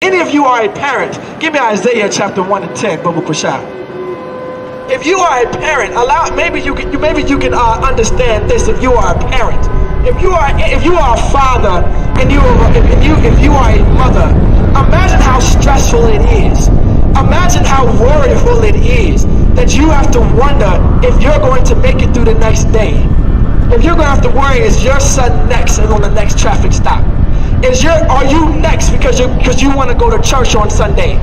Any of you are a parent, give me Isaiah chapter 1 and 10, biblical shot. If you are a parent, maybe you can understand this. If you are a parent, if you are a father, and if you are a mother, imagine how stressful it is. Imagine how worryful it is that you have to wonder if you're going to make it through the next day. If you're going to have to worry, is your son next and on the next traffic stop? Are you next because you want to go to church on Sunday?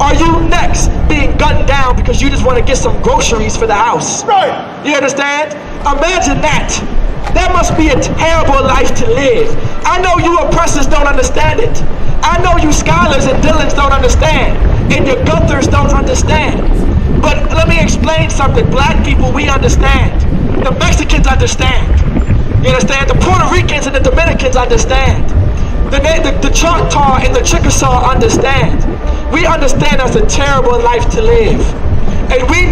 Are you next being gunned down because you just want to get some groceries for the house? Right. You understand? Imagine that. That must be a terrible life to live. I know you oppressors don't understand it. I know you scholars and Dylans don't understand. And your Guthers don't understand. But let me explain something. Black people, we understand. The Mexicans understand. You understand? The Puerto Ricans and the Dominicans understand. The Choctaw and the Chickasaw understand. We understand that's a terrible life to live. And we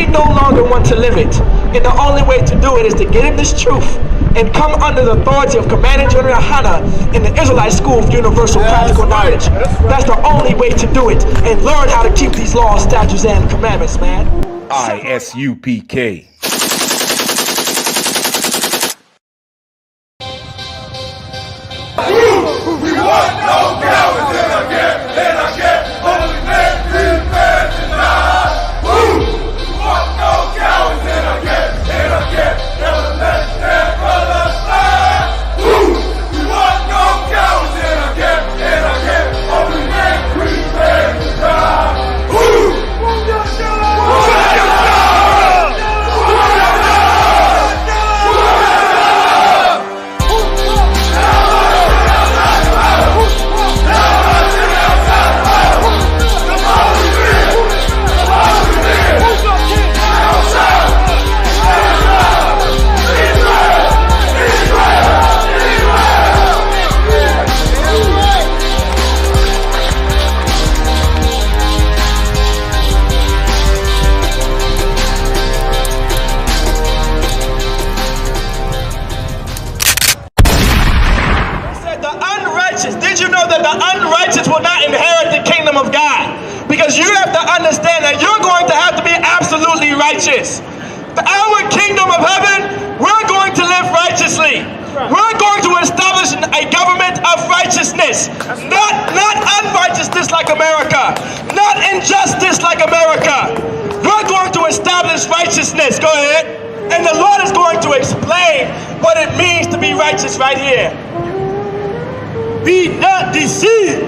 no longer want to live it. And the only way to do it is to get in this truth and come under the authority of Commanding General Hana in the Israelite School of Universal Practical Knowledge. That's the only way to do it. And learn how to keep these laws, statutes, and commandments, man. ISUPK. We want no cowards in our camp, only men, free men tonight. We want no cowards in our camp, never let their brothers die. We want no cowards in our camp, only men, free men tonight. Did you know that the unrighteous will not inherit the kingdom of God? Because you have to understand that you're going to have to be absolutely righteous. Our kingdom of heaven, we're going to live righteously. We're going to establish a government of righteousness, not unrighteousness like America, not injustice like America. We're going to establish righteousness. Go ahead. And the Lord is going to explain what it means to be righteous right here. Be not deceived,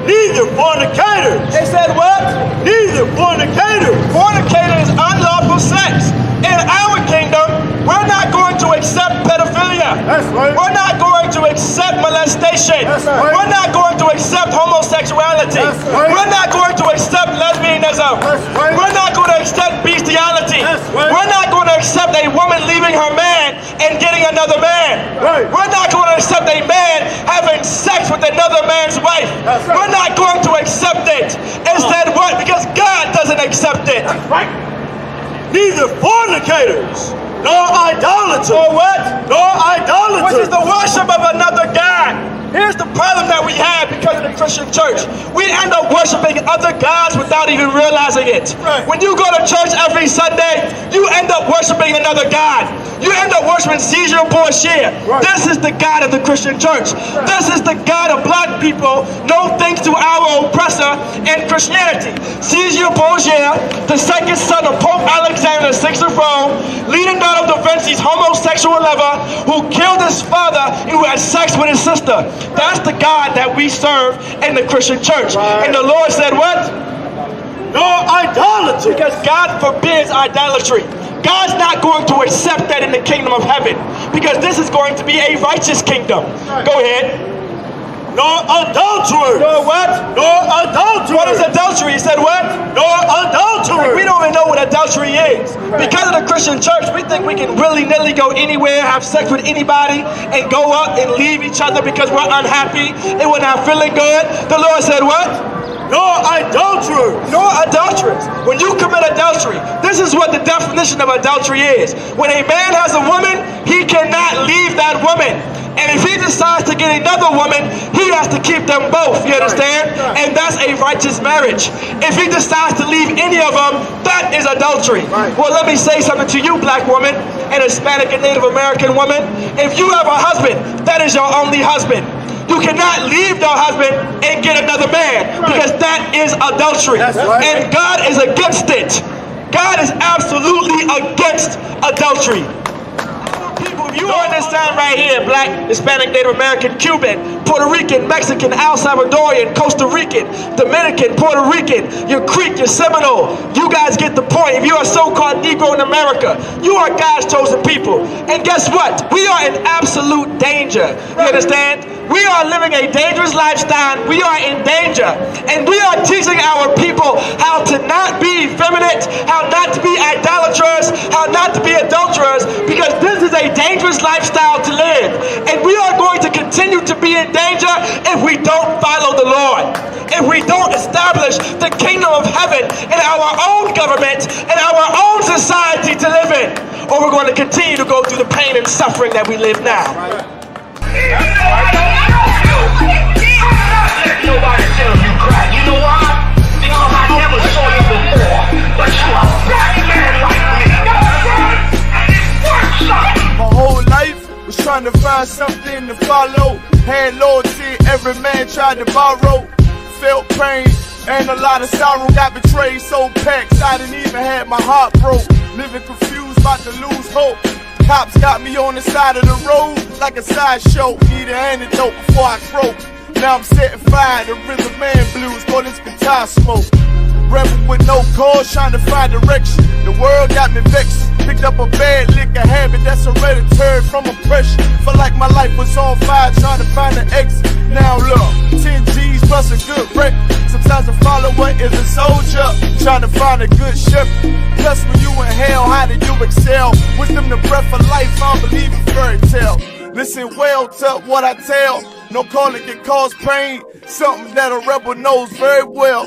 neither fornicators. They said what? Neither fornicators. Fornicator is unlawful sex. In our kingdom, we're not going to accept pedophilia. That's right. We're not going to accept molestation. That's right. We're not going to accept homosexuality. That's right. We're not going to accept lesbianism. That's right. We're not going to accept bestiality. That's right. We're not going to accept a woman leaving her man and getting another man. Right. We're not going to accept a man having sex with another man's wife. That's right. We're not going to accept it. Instead, what? Because God doesn't accept it. That's right. Neither fornicators, nor idolaters. Or what? Nor idolaters. Which is the worship of another God. Here's the problem that we have because of the Christian church. We end up worshiping other gods without even realizing it. Right. When you go to church every Sunday, you end up worshiping another God. You end up worshiping Caesar Borgia. Right. This is the God of the Christian church. Right. This is the God of black people, no thanks to our oppressor in Christianity. Caesar Borgia, the second son of Pope Alexander VI of Rome, Leonardo da Vinci's homosexual lover who killed his father and who had sex with his sister. That's the God that we serve in the Christian church. Right. And the Lord said what? Nor idolaters. Because God forbids idolatry. God's not going to accept that in the kingdom of heaven. Because this is going to be a righteous kingdom. Right. Go ahead. Nor adulterers. Nor what? Nor adulterers. What is adultery? He said what? Nor adulterers. We don't even know what adultery is. Because of the Christian church, we think we can willy-nilly go anywhere, have sex with anybody, and go up and leave each other because we're unhappy and we're not feeling good. The Lord said what? Nor idolaters. Nor adulterers. When you commit adultery, this is what the definition of adultery is. When a man has a woman, he cannot leave that woman. And if he decides to get another woman, he has to keep them both, you understand? And that's a righteous marriage. If he decides to leave any of them, that is adultery. Well, let me say something to you, black woman, and Hispanic and Native American woman. If you have a husband, that is your only husband. You cannot leave your husband and get another man, because that is adultery. And God is against it. God is absolutely against adultery. People, if you understand right here, black, Hispanic, Native American, Cuban, Puerto Rican, Mexican, El Salvadorian, Costa Rican, Dominican, Puerto Rican, you're Creek, you're Seminole, you guys get the point. If you're a so-called Negro in America, you are God's chosen people. And guess what? We are in absolute danger. You understand? We are living a dangerous lifestyle. We are in danger. And we are teaching our people how to not be effeminate, how not to be idolaters, how not to be adulterers, because this is a dangerous lifestyle to live. And we are going to continue to be in danger if we don't follow the Lord. If we don't establish the kingdom of heaven in our own government, in our own society to live in, or we're going to continue to go through the pain and suffering that we live now. Nobody tell you cry. You know why? Because I never saw you before. But you a black man like me. And it's worth something. My whole life was trying to find something to follow. Had loyalty, every man tried to borrow. Felt pain and a lot of sorrow. Got betrayed, so packed I didn't even have my heart broke. Living confused, about to lose hope. Cops got me on the side of the road like a sideshow. Need an antidote before I croak. Now I'm setting fire to rhythm man blues for this guitar smoke. Rebel with no cause, trying to find direction. The world got me vexed. Picked up a bad liquor habit that's hereditary from oppression. Felt like my life was on fire, trying to find an exit. Now look, 10 G's plus a good wreck. Sometimes a follower is a soldier, trying to find a good shepherd. Plus when you in hell, how do you excel? Wisdom the breath of life, I don't believe in fairy tale. Listen well to what I tell. No calling can cause pain. Something that a rebel knows very well.